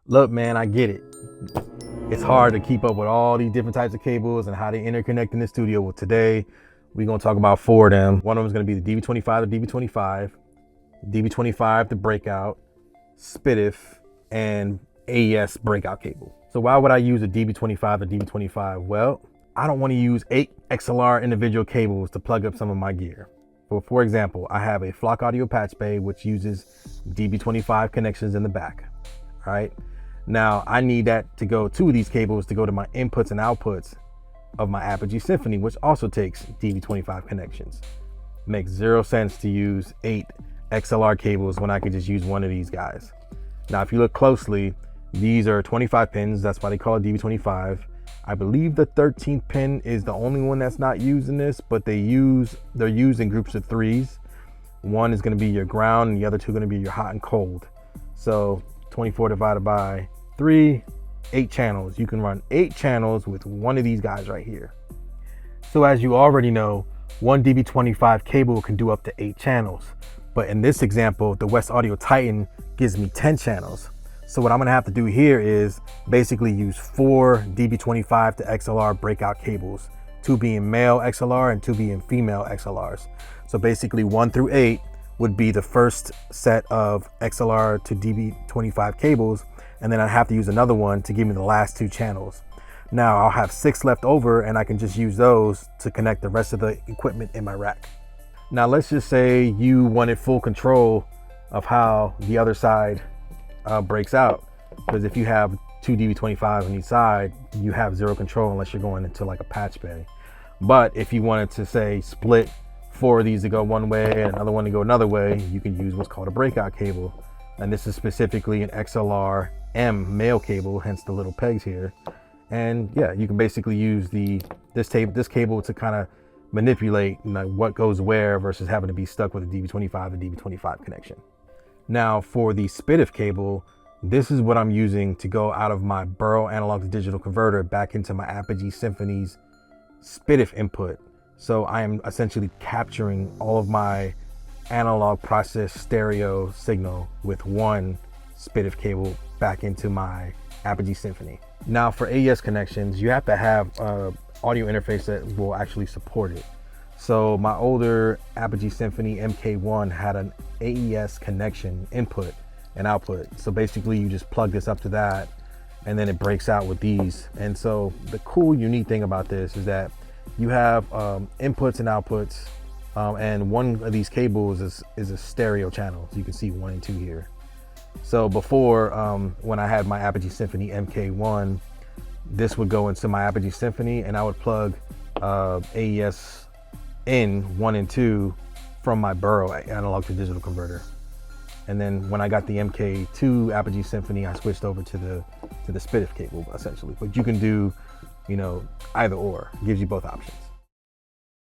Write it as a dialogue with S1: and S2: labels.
S1: Look, man, I get it. It's hard to keep up with all these different types of cables and how they interconnect in the studio. Well, today we're gonna talk about 4 of them. One of them is gonna be the DB25 to DB25, DB25 to breakout, PDIF, and AES breakout cable. So why would I use a DB25 or DB25? Well, I don't want to use 8 XLR individual cables to plug up some of my gear. For example, I have a Flock Audio patch bay which uses DB25 connections in the back. All right. Now I need that to go, 2 of these cables to go to my inputs and outputs of my Apogee Symphony, which also takes DB25 connections. Makes 0 sense to use 8 XLR cables when I could just use one of these guys. Now, if you look closely, these are 25 pins. That's why they call it DB25. I believe the 13th pin is the only one that's not used in this, but they're used in groups of 3s. One is going to be your ground and the other 2 are going to be your hot and cold. So 24 divided by 3, 8 channels. You can run 8 channels with one of these guys right here. So as you already know, one DB25 cable can do up to 8 channels. But in this example, the West Audio Titan gives me 10 channels. So what I'm gonna have to do here is basically use 4 DB25 to XLR breakout cables, 2 being male XLR and 2 being female XLRs. So basically 1 through 8 would be the first set of XLR to DB25 cables, and then I have to use another one to give me the last 2 channels. Now I'll have 6 left over and I can just use those to connect the rest of the equipment in my rack. Now let's just say you wanted full control of how the other side breaks out, because if you have 2 DB25s on each side, you have 0 control unless you're going into like a patch bay. But if you wanted to say split 4 of these to go one way and another one to go another way, you can use what's called a breakout cable. And this is specifically an XLR M male cable, hence the little pegs here. And yeah, you can basically use this cable to kind of manipulate, you know, what goes where versus having to be stuck with a DB25 and DB25 connection. Now for the PDIF cable, this is what I'm using to go out of my Burrow analog to digital converter back into my Apogee Symphony's PDIF input. So I am essentially capturing all of my analog process stereo signal with one PDIF cable back into my Apogee Symphony. Now for AES connections, you have to have an audio interface that will actually support it. So my older Apogee Symphony MK1 had an AES connection input and output. So basically you just plug this up to that and then it breaks out with these. And so the cool, unique thing about this is that you have inputs and outputs, and one of these cables is a stereo channel. So you can see 1 and 2 here. So before, when I had my Apogee Symphony MK1, this would go into my Apogee Symphony and I would plug AES in 1 and 2 from my Burrow analog to digital converter. And then when I got the MK2 Apogee Symphony, I switched over to the PDIF cable essentially. But you can do, you know, either or. It gives you both options.